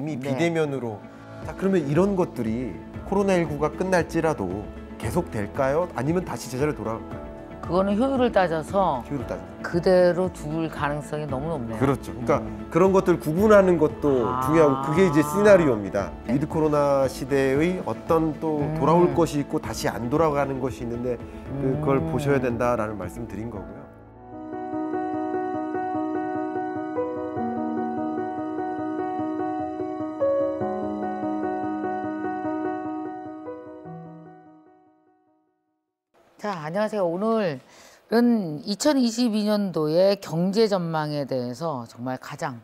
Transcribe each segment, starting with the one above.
이미 비대면으로. 자, 그러면 이런 것들이 코로나19가 끝날지라도 계속 될까요? 아니면 다시 제자리로 돌아갈까요? 그거는 효율을 따져서 그대로 둘 가능성이 너무 높네요. 그렇죠. 그러니까 그런 것들 구분하는 것도 중요하고 그게 이제 시나리오입니다. 위드 코로나 시대의 어떤 또 돌아올 것이 있고 다시 안 돌아가는 것이 있는데 그걸 보셔야 된다라는 말씀 드린 거고요. 자, 안녕하세요. 오늘은 2022년도의 경제 전망에 대해서 정말 가장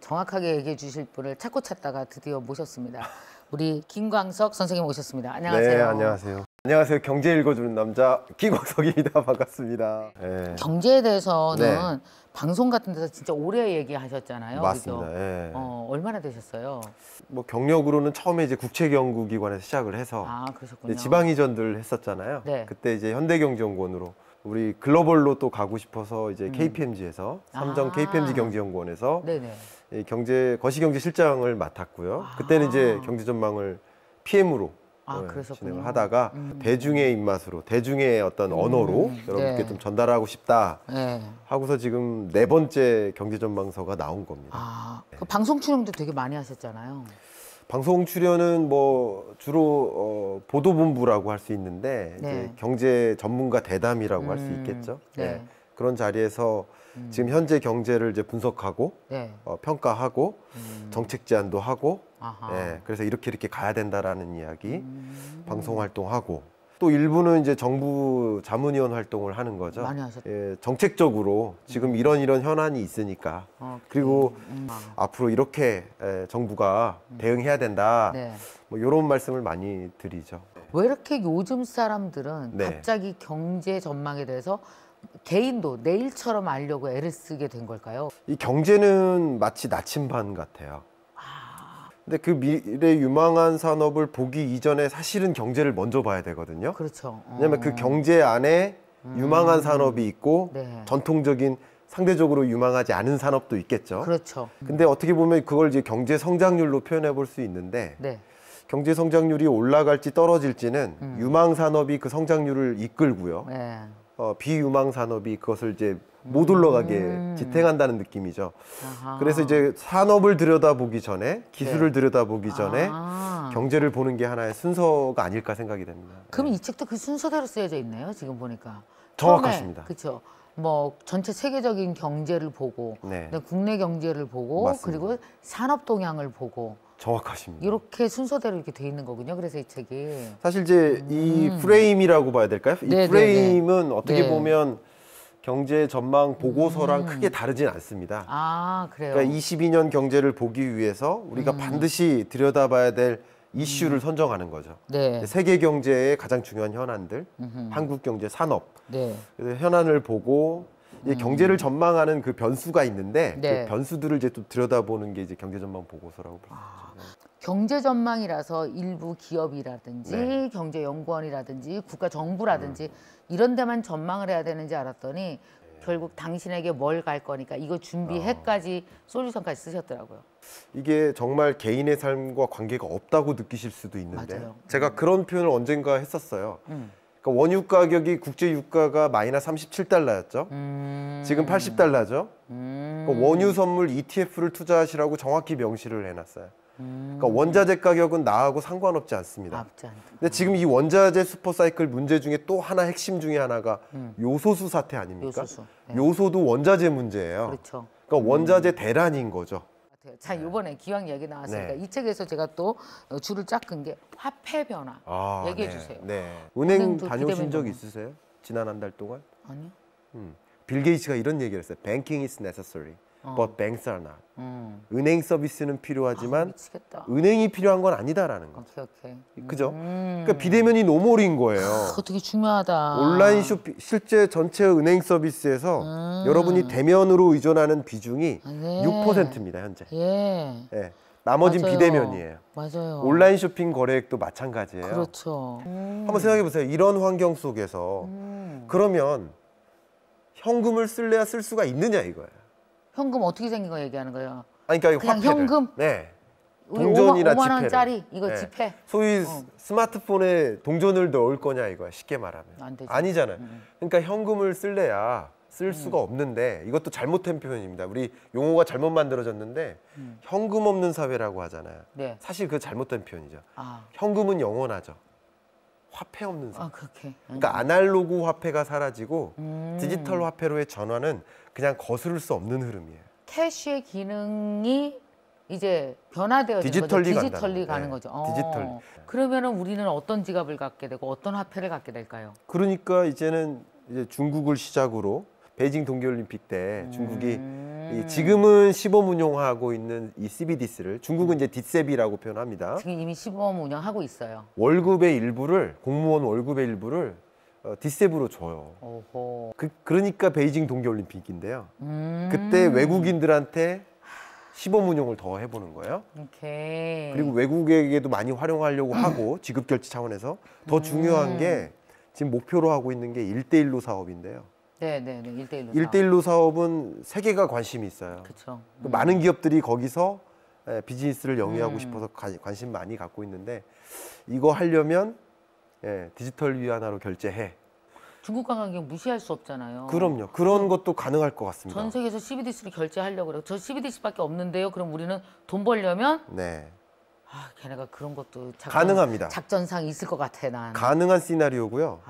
정확하게 얘기해 주실 분을 찾고 찾다가 드디어 모셨습니다. 우리 김광석 선생님 모셨습니다. 안녕하세요. 네, 안녕하세요. 안녕하세요. 경제 읽어주는 남자 김광석입니다. 반갑습니다. 네. 경제에 대해서는 방송 같은 데서 진짜 오래 얘기하셨잖아요. 맞습니다. 그죠? 네. 얼마나 되셨어요? 뭐 경력으로는 처음에 이제 국책연구기관에서 시작을 해서 그러셨군요. 지방이전들 했었잖아요. 네. 그때 이제 현대경제연구원으로 우리 글로벌로 또 가고 싶어서 이제 KPMG에서 삼성 KPMG 경제연구원에서 이 거시경제실장을 맡았고요. 그때는 이제 경제전망을 PM으로 진행을 하다가 대중의 입맛으로, 대중의 어떤 언어로 여러분께 좀 전달하고 싶다 하고서 지금 4번째 경제전망서가 나온 겁니다. 그 방송 출연도 되게 많이 하셨잖아요. 방송 출연은 뭐 주로 보도본부라고 할 수 있는데 이제 경제 전문가 대담이라고 할 수 있겠죠. 그런 자리에서 지금 현재 경제를 이제 분석하고 평가하고 정책 제안도 하고 그래서 이렇게 가야 된다라는 이야기 방송 활동하고 또 일부는 이제 정부 자문위원 활동을 하는 거죠. 많이 하셨죠. 정책적으로 지금 이런 현안이 있으니까 그리고 앞으로 이렇게 정부가 대응해야 된다. 뭐 이런 말씀을 많이 드리죠. 왜 이렇게 요즘 사람들은 갑자기 경제 전망에 대해서 개인도 내일처럼 알려고 애를 쓰게 된 걸까요? 이 경제는 마치 나침반 같아요. 근데 그 미래 유망한 산업을 보기 이전에 사실은 경제를 먼저 봐야 되거든요. 그렇죠. 왜냐면 그 경제 안에 유망한 산업이 있고 전통적인 상대적으로 유망하지 않은 산업도 있겠죠. 그렇죠. 근데 어떻게 보면 그걸 이제 경제 성장률로 표현해 볼 수 있는데 경제 성장률이 올라갈지 떨어질지는 유망 산업이 그 성장률을 이끌고요. 비유망 산업이 그것을 이제 못 올라가게 지탱한다는 느낌이죠. 그래서 이제 산업을 들여다보기 전에 기술을 들여다보기 전에 경제를 보는 게 하나의 순서가 아닐까 생각이 됩니다. 그럼 이 책도 그 순서대로 쓰여져 있네요. 지금 보니까. 정확하십니다. 그렇죠. 뭐 전체 세계적인 경제를 보고 국내 경제를 보고 그리고 산업 동향을 보고 정확하십니다. 이렇게 순서대로 이렇게 돼 있는 거군요. 그래서 이 책이 사실 이제 이 프레임이라고 봐야 될까요? 이 프레임은 어떻게 보면 경제 전망 보고서랑 크게 다르진 않습니다. 그래요? 그러니까 22년 경제를 보기 위해서 우리가 반드시 들여다봐야 될 이슈를 선정하는 거죠. 세계 경제의 가장 중요한 현안들, 한국 경제, 산업. 그래서 현안을 보고 경제를 전망하는 그 변수가 있는데 그 변수들을 이제 또 들여다보는 게 이제 경제 전망 보고서라고 볼 수 있죠. 경제 전망이라서 일부 기업이라든지 경제연구원이라든지 국가정부라든지 이런 데만 전망을 해야 되는지 알았더니 결국 당신에게 뭘 갈 거니까 이거 준비해까지 솔루션까지 쓰셨더라고요. 이게 정말 개인의 삶과 관계가 없다고 느끼실 수도 있는데 제가 그런 표현을 언젠가 했었어요. 그러니까 원유 가격이 국제 유가가 마이너스 37달러였죠. 지금 80달러죠. 그러니까 원유 선물 ETF를 투자하시라고 정확히 명시를 해놨어요. 그러니까 원자재 가격은 나하고 상관없지 않습니다. 근데 지금 이 원자재 슈퍼사이클 문제 중에 또 하나 핵심 중에 하나가 요소수 사태 아닙니까? 요소도 원자재 문제예요. 그러니까 원자재 대란인 거죠. 자, 이번에 기왕 얘기 나왔으니까 이 책에서 제가 또 줄을 쫙 끈 게 화폐 변화 얘기해 주세요. 은행 다녀오신 적 있으세요? 지난 한 달 동안? 아니요. 빌 게이츠가 이런 얘기를 했어요. Banking is necessary, but banks are not. 은행 서비스는 필요하지만 은행이 필요한 건 아니다라는 거죠. 그죠? 그러니까 비대면이 노멀인 거예요. 되게 중요하다. 온라인 쇼핑, 실제 전체 은행 서비스에서 여러분이 대면으로 의존하는 비중이 6%입니다, 현재. 나머지는 비대면이에요. 온라인 쇼핑 거래액도 마찬가지예요. 한번 생각해 보세요. 이런 환경 속에서 그러면 현금을 쓸래야 쓸 수가 있느냐 이거예요. 현금 어떻게 생긴 거 얘기하는 거예요? 아니, 그러니까 그냥 화폐를. 현금? 동전이나 5만 지폐를. 원짜리 이거 네. 지폐. 소위 스마트폰에 동전을 넣을 거냐 이거야, 쉽게 말하면. 안 되죠. 아니잖아요. 그러니까 현금을 쓸래야 쓸 수가 없는데, 이것도 잘못된 표현입니다. 우리 용어가 잘못 만들어졌는데 현금 없는 사회라고 하잖아요. 네. 사실 그 잘못된 표현이죠. 아, 현금은 영원하죠. 화폐 없는 사회. 아 그렇게. 그러니까 아날로그 화폐가 사라지고 디지털 화폐로의 전환은 그냥 거스를 수 없는 흐름이에요. 캐시의 기능이 이제 변화되어지는 디지털리 거죠. 디지털리 간다는 가는 거죠. 거죠. 디지털리. 그러면은 우리는 어떤 지갑을 갖게 되고 어떤 화폐를 갖게 될까요? 그러니까 이제는 이제 중국을 시작으로 베이징 동계올림픽 때 중국이 지금은 시범 운용하고 있는 이 CBDC를 중국은 이제 디셉이라고 표현합니다. 지금 이미 시범 운영하고 있어요. 월급의 일부를 공무원 월급의 일부를 디셉으로 줘요. 오호. 그러니까 베이징 동계올림픽인데요. 그때 외국인들한테 시범 운용을 더 해보는 거예요. 오케이. 그리고 외국에게도 많이 활용하려고 하고 지급 결제 차원에서 더 중요한 게 지금 목표로 하고 있는 게 1대1로 사업인데요. 네네네. 1대1로. 1대1로 사업은 세계가 관심이 있어요. 그렇죠. 많은 기업들이 거기서 비즈니스를 영위하고 싶어서 관심 많이 갖고 있는데, 이거 하려면 디지털 위안화로 결제해. 중국 관광객 무시할 수 없잖아요. 그럼요. 그런 것도 가능할 것 같습니다. 전 세계에서 CBDC를 결제하려고 그래요. 저 CBDC밖에 없는데요. 그럼 우리는 돈 벌려면 네, 걔네가 그런 것도 가능합니다. 작전상 있을 것 같아 난. 가능한 시나리오고요.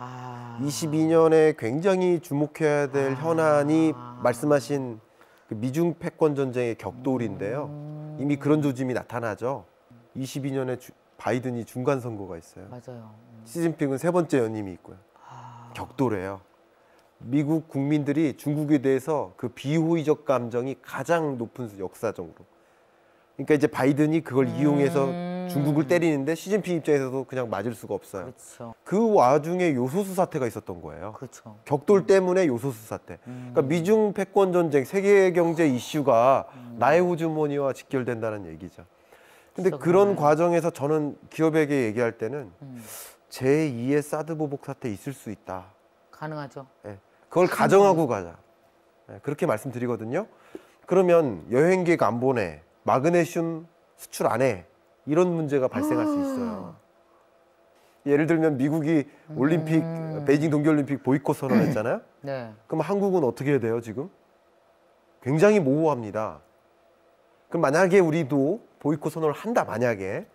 22년에 굉장히 주목해야 될 현안이 말씀하신 그 미중 패권 전쟁의 격돌인데요. 이미 그런 조짐이 나타나죠. 22년에 바이든이 중간 선거가 있어요. 맞아요. 시진핑은 세 번째 연임이 있고요. 격돌해요. 미국 국민들이 중국에 대해서 그 비호의적 감정이 가장 높은 역사적으로. 그러니까 이제 바이든이 그걸 이용해서 중국을 때리는데 시진핑 입장에서도 그냥 맞을 수가 없어요. 그렇죠. 그 와중에 요소수 사태가 있었던 거예요. 그렇죠. 격돌 때문에 요소수 사태. 그러니까 미중 패권 전쟁, 세계 경제 이슈가 나의 호주머니와 직결된다는 얘기죠. 근데 그런 과정에서 저는 기업에게 얘기할 때는 제2의 사드 보복 사태 있을 수 있다. 가능하죠. 네. 그걸 가정하고 가자. 네, 그렇게 말씀드리거든요. 그러면 여행객 안 보내, 마그네슘 수출 안 해, 이런 문제가 발생할 수 있어요. 예를 들면 미국이 올림픽, 베이징 동계올림픽 보이콧 선언했잖아요. 네. 그럼 한국은 어떻게 해야 돼요, 지금? 굉장히 모호합니다. 그럼 만약에 우리도 보이콧 선언을 한다, 만약에.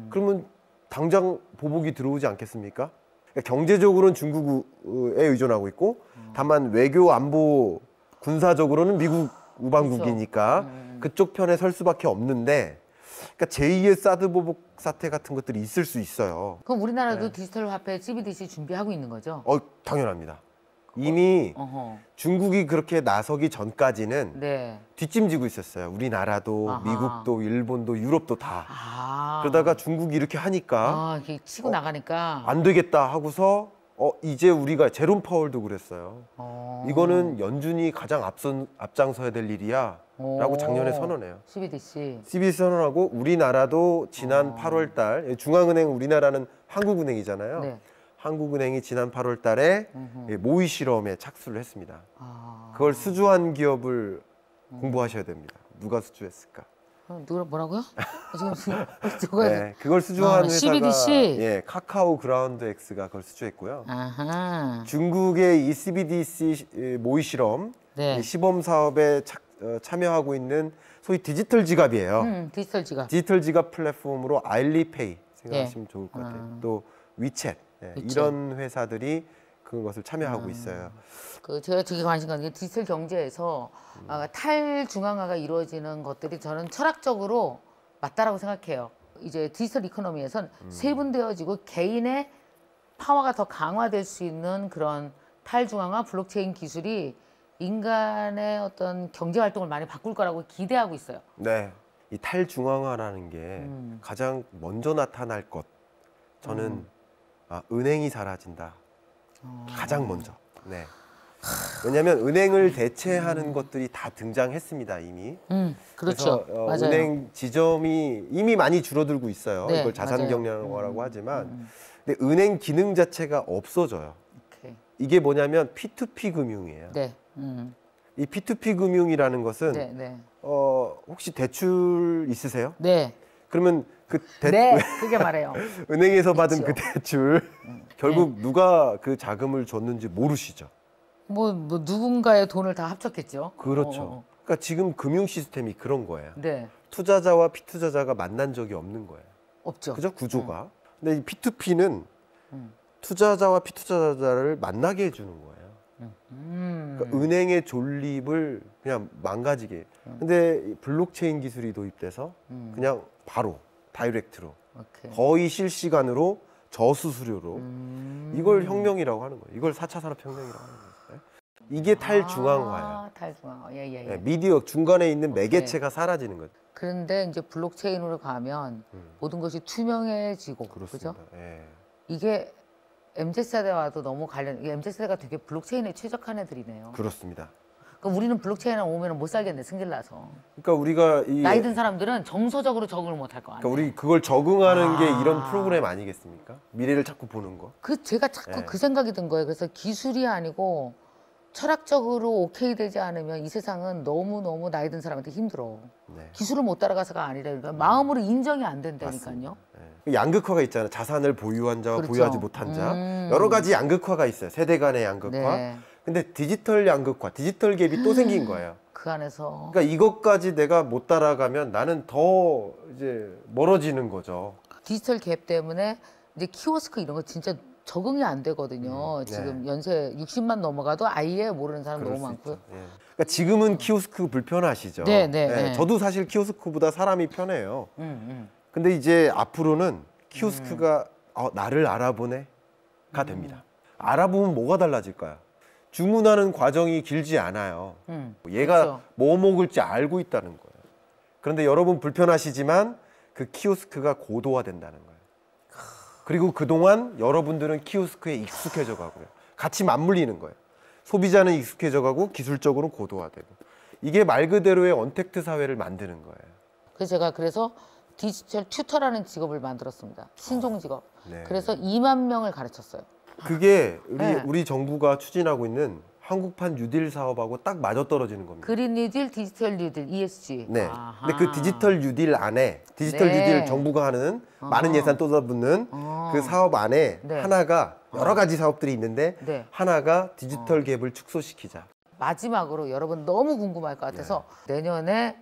그러면 당장 보복이 들어오지 않겠습니까? 그러니까 경제적으로는 중국에 의존하고 있고, 다만 외교, 안보, 군사적으로는 미국 우방국이니까 그쪽 편에 설 수밖에 없는데, 그러니까 제2의 사드 보복 사태 같은 것들이 있을 수 있어요. 그럼 우리나라도 디지털 화폐 CBDC 준비하고 있는 거죠? 당연합니다. 이미 어허. 중국이 그렇게 나서기 전까지는 네. 뒷짐지고 있었어요. 우리나라도, 아하. 미국도, 일본도, 유럽도 다. 아. 그러다가 중국이 이렇게 하니까 이렇게 치고 나가니까. 안 되겠다 하고서 이제 우리가 제롬 파월도 그랬어요. 이거는 연준이 가장 앞장서야 될 일이야 라고 작년에 선언해요. CBDC. CBDC 선언하고 우리나라도 지난 8월 달, 중앙은행 우리나라는 한국은행이잖아요. 네. 한국은행이 지난 8월 달에 모의 실험에 착수를 했습니다. 그걸 수주한 기업을 공부하셔야 됩니다. 누가 수주했을까? 누가 뭐라고요? 지금 저거 네, 그걸 수주한 회사가 CBDC. 카카오 그라운드 X가 그걸 수주했고요. 아하. 중국의 이 CBDC 모의 실험 네. 시범 사업에 참여하고 있는 소위 디지털 지갑이에요. 디지털 지갑. 디지털 지갑 플랫폼으로 알리페이 생각하시면 좋을 것 같아요. 또 위챗, 이런 회사들이 그것을 참여하고 있어요. 제가 되게 관심 가는 게 디지털 경제에서 탈중앙화가 이루어지는 것들이 저는 철학적으로 맞다라고 생각해요. 이제 디지털 이코노미에선 세분되어지고 개인의 파워가 더 강화될 수 있는 그런 탈중앙화 블록체인 기술이 인간의 어떤 경제 활동을 많이 바꿀 거라고 기대하고 있어요. 네, 이 탈중앙화라는 게 가장 먼저 나타날 것, 저는 은행이 사라진다. 가장 먼저. 네. 왜냐하면 은행을 대체하는 것들이 다 등장했습니다, 이미. 그렇죠. 그래서 맞아요. 은행 지점이 이미 많이 줄어들고 있어요. 네, 이걸 자산 맞아요. 경량화라고 하지만, 근데 은행 기능 자체가 없어져요. 오케이. 이게 뭐냐면 P2P 금융이에요. 네. 이 P2P 금융이라는 것은 네, 네. 혹시 대출 있으세요? 네. 그러면 네, 그게 말해요. 은행에서 받은 있죠. 그 대출 결국 누가 그 자금을 줬는지 모르시죠. 뭐 누군가의 돈을 다 합쳤겠죠. 그렇죠. 그러니까 지금 금융 시스템이 그런 거예요. 네, 투자자와 피투자자가 만난 적이 없는 거예요. 없죠. 그죠? 구조가. 근데 이 P2P는 투자자와 피투자자를 만나게 해주는 거예요. 그러니까 은행의 존립을 그냥 망가지게. 근데 이 블록체인 기술이 도입돼서 그냥 바로 다이렉트로 오케이. 거의 실시간으로 저수수료로 이걸 혁명이라고 하는 거예요. 이걸 4차 산업혁명이라고 하는 거예요. 이게 탈중앙화예요. 탈중앙화. 예. 네, 미디어 중간에 있는 매개체가 사라지는 거죠. 그런데 이제 블록체인으로 가면 모든 것이 투명해지고, 그렇습니다. 그죠? 예. 이게 MZ세대와도 너무 MZ세대가 되게 블록체인에 최적한 애들이네요. 그렇습니다. 그러니까 우리는 블록체인에 오면 못 살겠네, 승질 나서. 그러니까 우리가 이 나이 든 사람들은 정서적으로 적응을 못 할 거 아니에요. 그러니까 우리 그걸 적응하는 게 이런 프로그램 아니겠습니까? 미래를 자꾸 보는 거. 제가 자꾸 네. 그 생각이 든 거예요. 그래서 기술이 아니고 철학적으로 오케이 되지 않으면 이 세상은 너무너무 나이 든 사람한테 힘들어. 네. 기술을 못 따라가서가 아니라 그러니까 마음으로 인정이 안 된다니까요. 네. 양극화가 있잖아요. 자산을 보유한 자와 그렇죠. 보유하지 못한 자. 여러 가지 양극화가 있어요. 세대 간의 양극화. 네. 근데 디지털 양극화, 디지털 갭이 또 생긴 거예요. 그 안에서 그러니까 이것까지 내가 못 따라가면 나는 더 이제 멀어지는 거죠. 디지털 갭 때문에 이제 키오스크 이런 거 진짜 적응이 안 되거든요. 네. 지금 연세 60만 넘어가도 아예 모르는 사람 그럴 너무 수 많고요. 있죠. 예. 그러니까 지금은 키오스크 불편하시죠. 네. 저도 사실 키오스크보다 사람이 편해요. 근데 이제 앞으로는 키오스크가 나를 알아보네가 됩니다. 알아보면 뭐가 달라질까요? 주문하는 과정이 길지 않아요. 얘가 그렇죠. 뭐 먹을지 알고 있다는 거예요. 그런데 여러분 불편하시지만 그 키오스크가 고도화된다는 거예요. 그리고 그동안 여러분들은 키오스크에 익숙해져 가고요. 같이 맞물리는 거예요. 소비자는 익숙해져 가고 기술적으로는 고도화되고. 이게 말 그대로의 언택트 사회를 만드는 거예요. 그래서 디지털 튜터라는 직업을 만들었습니다. 신종 직업. 네. 그래서 2만 명을 가르쳤어요. 그게 네. 우리 정부가 추진하고 있는 한국판 뉴딜 사업하고 딱 맞아떨어지는 겁니다. 그린 뉴딜, 디지털 뉴딜, ESG. 네. 아하. 근데 그 디지털 뉴딜 안에 디지털 네. 뉴딜 정부가 하는 많은 예산 쏟아붓는 그 사업 안에 네. 하나가 여러 가지 사업들이 있는데 네. 하나가 디지털 갭을 축소시키자. 마지막으로 여러분 너무 궁금할 것 같아서 내년에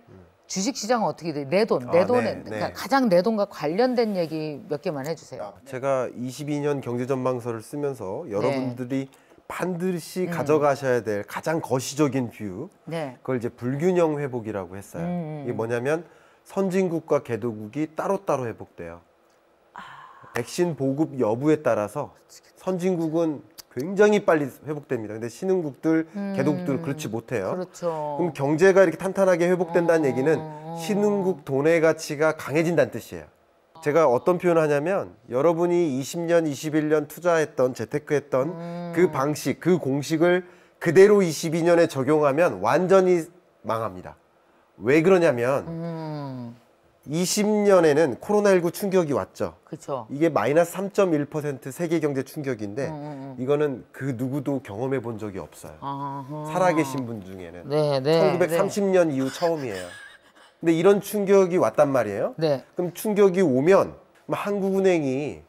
주식시장은 어떻게 돼? 내 돈에 네, 그러니까 네. 가장 내 돈과 관련된 얘기 몇 개만 해주세요. 제가 22년 경제전망서를 쓰면서 여러분들이 반드시 가져가셔야 될 가장 거시적인 뷰, 네. 그걸 이제 불균형 회복이라고 했어요. 이게 뭐냐면 선진국과 개도국이 따로따로 회복돼요. 백신 보급 여부에 따라서 선진국은 굉장히 빨리 회복됩니다. 근데 신흥국들, 개도국들은 그렇지 못해요. 그렇죠. 그럼 경제가 이렇게 탄탄하게 회복된다는 얘기는 신흥국 돈의 가치가 강해진다는 뜻이에요. 제가 어떤 표현을 하냐면 여러분이 20년, 21년 투자했던, 재테크했던 그 방식, 그 공식을 그대로 22년에 적용하면 완전히 망합니다. 왜 그러냐면 20년에는 코로나19 충격이 왔죠. 그렇죠. 이게 마이너스 3.1% 세계 경제 충격인데 이거는 그 누구도 경험해 본 적이 없어요. 살아계신 분 중에는. 네. 1930년 이후 처음이에요. 근데 이런 충격이 왔단 말이에요. 네. 그럼 충격이 오면 한국은행이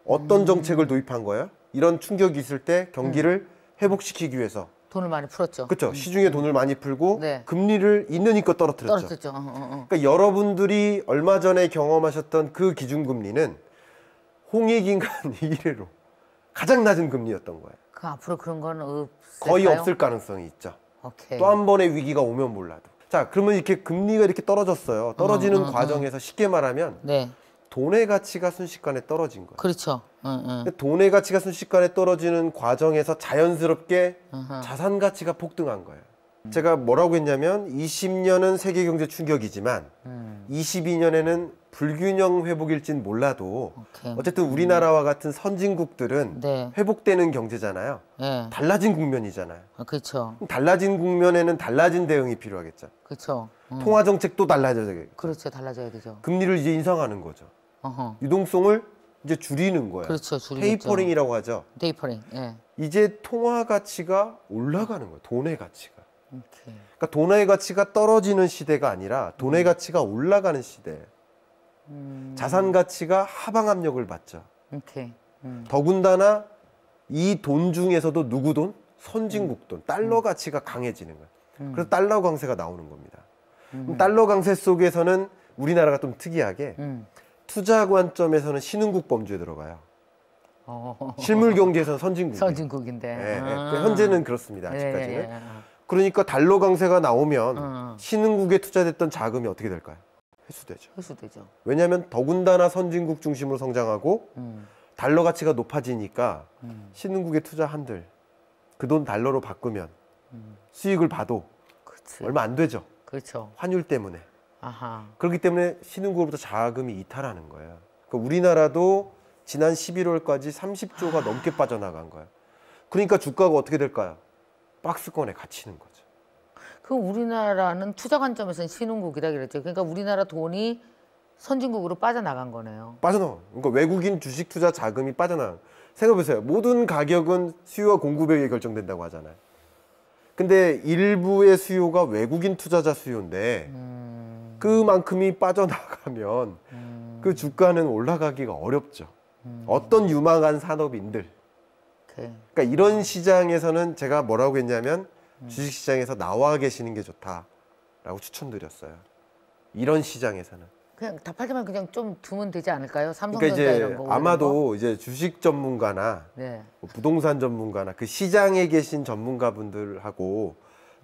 어떤 정책을 도입한 거예요? 이런 충격이 있을 때 경기를 회복시키기 위해서. 돈을 많이 풀었죠. 그렇죠. 시중에 돈을 많이 풀고 네. 금리를 있는 힘껏 떨어뜨렸죠. 떨어졌죠. 그러니까 여러분들이 얼마 전에 경험하셨던 그 기준금리는 홍익인간 이래로 가장 낮은 금리였던 거예요. 그 앞으로 그런 건 없을까요? 거의 없을 가능성이 있죠. 오케이. 또 한 번의 위기가 오면 몰라도. 자, 그러면 이렇게 금리가 이렇게 떨어졌어요. 떨어지는 과정에서 쉽게 말하면 네. 돈의 가치가 순식간에 떨어진 거예요. 그렇죠. 근데 돈의 가치가 순식간에 떨어지는 과정에서 자연스럽게 자산 가치가 폭등한 거예요. 제가 뭐라고 했냐면 20년은 세계 경제 충격이지만 22년에는 불균형 회복일진 몰라도 오케이. 어쨌든 우리나라와 같은 선진국들은 네. 회복되는 경제잖아요. 네. 달라진 국면이잖아요. 그렇죠. 달라진 국면에는 달라진 대응이 필요하겠죠. 그렇죠. 통화 정책도 달라져야 되겠죠. 그렇죠. 달라져야 되죠. 금리를 이제 인상하는 거죠. 어허. 유동성을 이제 줄이는 거예요. 그렇죠. 줄이겠죠. 테이퍼링이라고 하죠. 테이퍼링. 예. 이제 통화 가치가 올라가는 거예요. 돈의 가치가. 오케이. 그러니까 돈의 가치가 떨어지는 시대가 아니라 돈의 가치가 올라가는 시대예요. 자산 가치가 하방 압력을 받죠. 오케이. 더군다나 이 돈 중에서도 누구 돈? 선진국 돈, 달러 가치가 강해지는 거예요. 그래서 달러 강세가 나오는 겁니다. 그럼 달러 강세 속에서는 우리나라가 좀 특이하게 투자 관점에서는 신흥국 범주에 들어가요. 실물 경제에서는 선진국. 선진국인데. 네, 네. 현재는 그렇습니다. 아직까지는. 그러니까 달러 강세가 나오면 신흥국에 투자됐던 자금이 어떻게 될까요? 회수되죠. 회수되죠. 왜냐하면 더군다나 선진국 중심으로 성장하고 달러 가치가 높아지니까 신흥국에 투자한들 그 돈 달러로 바꾸면 수익을 봐도 그치. 얼마 안 되죠. 그렇죠. 환율 때문에. 아하. 그렇기 때문에 신흥국으로부터 자금이 이탈하는 거예요. 그러니까 우리나라도 지난 11월까지 30조가 넘게 빠져나간 거예요. 그러니까 주가가 어떻게 될까요? 박스권에 갇히는 거죠. 그럼 우리나라는 투자 관점에서는 신흥국이라 그랬죠. 그러니까 우리나라 돈이 선진국으로 빠져나간 거네요. 빠져나가. 그러니까 외국인 주식 투자 자금이 빠져나가. 생각해보세요. 모든 가격은 수요와 공급에 의해 결정된다고 하잖아요. 근데 일부의 수요가 외국인 투자자 수요인데 그만큼이 빠져나가면 그 주가는 올라가기가 어렵죠. 어떤 유망한 산업인들. 오케이. 그러니까 이런 시장에서는 제가 뭐라고 했냐면 주식시장에서 나와 계시는 게 좋다라고 추천드렸어요. 이런 시장에서는. 그냥 답하기만 그냥 좀 두면 되지 않을까요? 그러니까 삼성전자 이제 이런 거. 아마도 이제 주식 전문가나 네. 뭐 부동산 전문가나 그 시장에 계신 전문가분들하고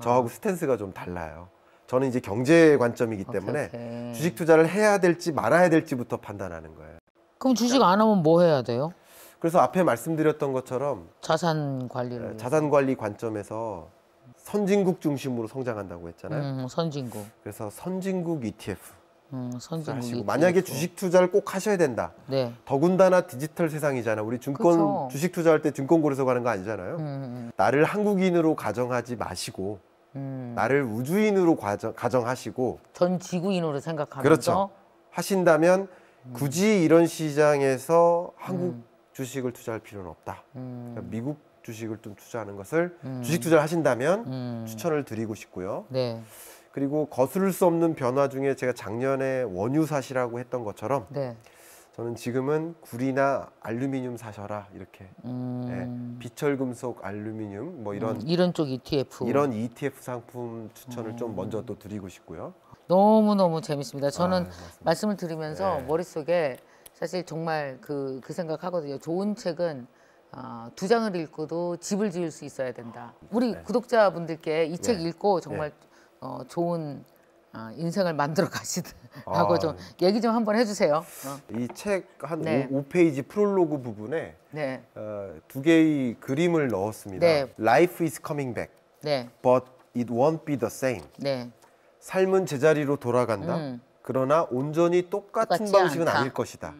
저하고 스탠스가 좀 달라요. 저는 이제 경제 관점이기 때문에 오케이. 주식 투자를 해야 될지 말아야 될지부터 판단하는 거예요. 그럼 주식 안 하면 뭐 해야 돼요? 그래서 앞에 말씀드렸던 것처럼 자산 관리를 위해서. 자산 관리 관점에서 선진국 중심으로 성장한다고 했잖아요. 선진국. 그래서 선진국 ETF 선진국 하시고 ETF. 만약에 주식 투자를 꼭 하셔야 된다. 네. 더군다나 디지털 세상이잖아. 우리 증권 그쵸. 주식 투자할 때 증권거래소 가는 거 아니잖아요. 나를 한국인으로 가정하지 마시고 나를 우주인으로 가정하시고 전 지구인으로 생각하면서. 그렇죠. 하신다면 굳이 이런 시장에서 한국 주식을 투자할 필요는 없다. 그러니까 미국 주식을 좀 투자하는 것을 주식 투자를 하신다면 추천을 드리고 싶고요. 네. 그리고 거스를 수 없는 변화 중에 제가 작년에 원유 사시라고 했던 것처럼 네. 저는 지금은 구리나 알루미늄 사셔라 이렇게 비철금속 알루미늄 뭐 이런 쪽 ETF. 이런 ETF 상품 추천을 좀 먼저 또 드리고 싶고요. 너무너무 재밌습니다. 저는 고맙습니다. 말씀을 드리면서 네. 머릿속에 사실 정말 그 생각하거든요. 좋은 책은 2장을 읽고도 집을 지을 수 있어야 된다. 우리 구독자분들께 이 책 읽고 정말 좋은 인생을 만들어 가시라고 좀 얘기 좀 한번 해주세요. 이 책 한 네. 5페이지 프롤로그 부분에 네, 두 개의 그림을 넣었습니다. 네. Life is coming back, 네, but it won't be the same. 네. 삶은 제자리로 돌아간다. 그러나 온전히 똑같은 똑같지 방식은 않다. 아닐 것이다.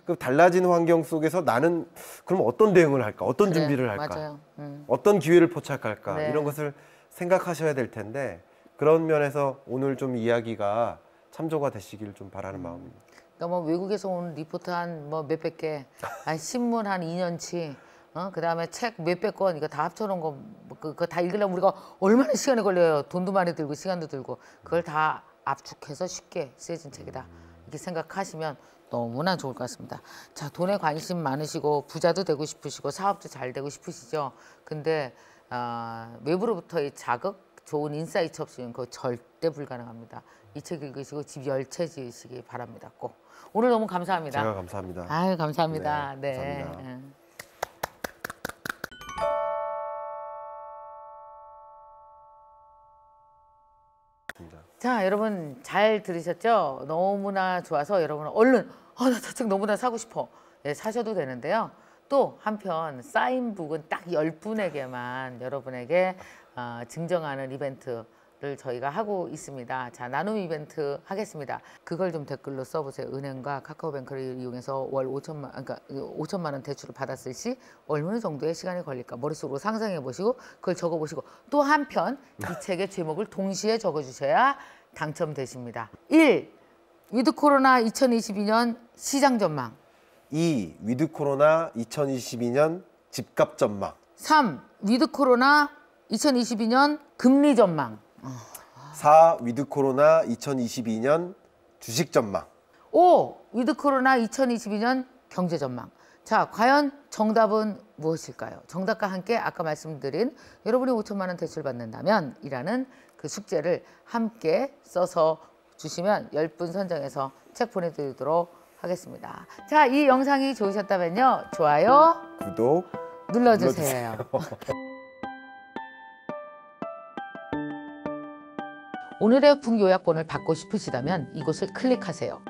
그 달라진 환경 속에서 나는 그럼 어떤 대응을 할까? 어떤 그래, 준비를 할까? 맞아요. 어떤 기회를 포착할까? 네. 이런 것을 생각하셔야 될 텐데 그런 면에서 오늘 좀 이야기가 참조가 되시길 좀 바라는 마음입니다. 그러니까 뭐 외국에서 온 리포트 한 뭐 몇백 개, 신문 한 2년치, 그다음에 책 몇백 권 이거 다 합쳐놓은 거 그거 다 읽으려면 우리가 얼마나 시간이 걸려요. 돈도 많이 들고 시간도 들고 그걸 다 압축해서 쉽게 쓰여진 책이다. 이렇게 생각하시면 너무나 좋을 것 같습니다. 자, 돈에 관심 많으시고 부자도 되고 싶으시고 사업도 잘 되고 싶으시죠. 근데 외부로부터의 자극, 좋은 인사이트 없이는 그거 절대 불가능합니다. 이 책 읽으시고 집 열채 지으시기 바랍니다. 꼭. 오늘 너무 감사합니다. 제가 감사합니다. 아유, 감사합니다. 네, 네. 감사합니다. 자, 여러분 잘 들으셨죠? 너무나 좋아서 여러분은 얼른 나 저 책 너무나 사고 싶어. 예, 사셔도 되는데요. 또 한편 사인북은 딱 10분에게만 여러분에게 증정하는 이벤트를 저희가 하고 있습니다. 자, 나눔 이벤트 하겠습니다. 그걸 좀 댓글로 써보세요. 은행과 카카오뱅크를 이용해서 월 5천만 원 대출을 받았을 시 얼마나 정도의 시간이 걸릴까 머릿속으로 상상해 보시고 그걸 적어 보시고 또 한편 이 책의 제목을 동시에 적어 주셔야 당첨되십니다. 1. 위드 코로나 2022년 시장 전망. 2. 위드 코로나 2022년 집값 전망. 3. 위드 코로나 2022년 금리 전망. 4. 위드 코로나 2022년 주식 전망. 오! 위드 코로나 2022년 경제 전망. 자, 과연 정답은 무엇일까요? 정답과 함께 아까 말씀드린 여러분이 5천만 원 대출 받는다면 이라는 그 숙제를 함께 써서 주시면 10분 선정해서 책 보내드리도록 하겠습니다. 자, 이 영상이 좋으셨다면요. 좋아요, 구독 눌러주세요. 오늘의 북요약본을 받고 싶으시다면 이곳을 클릭하세요.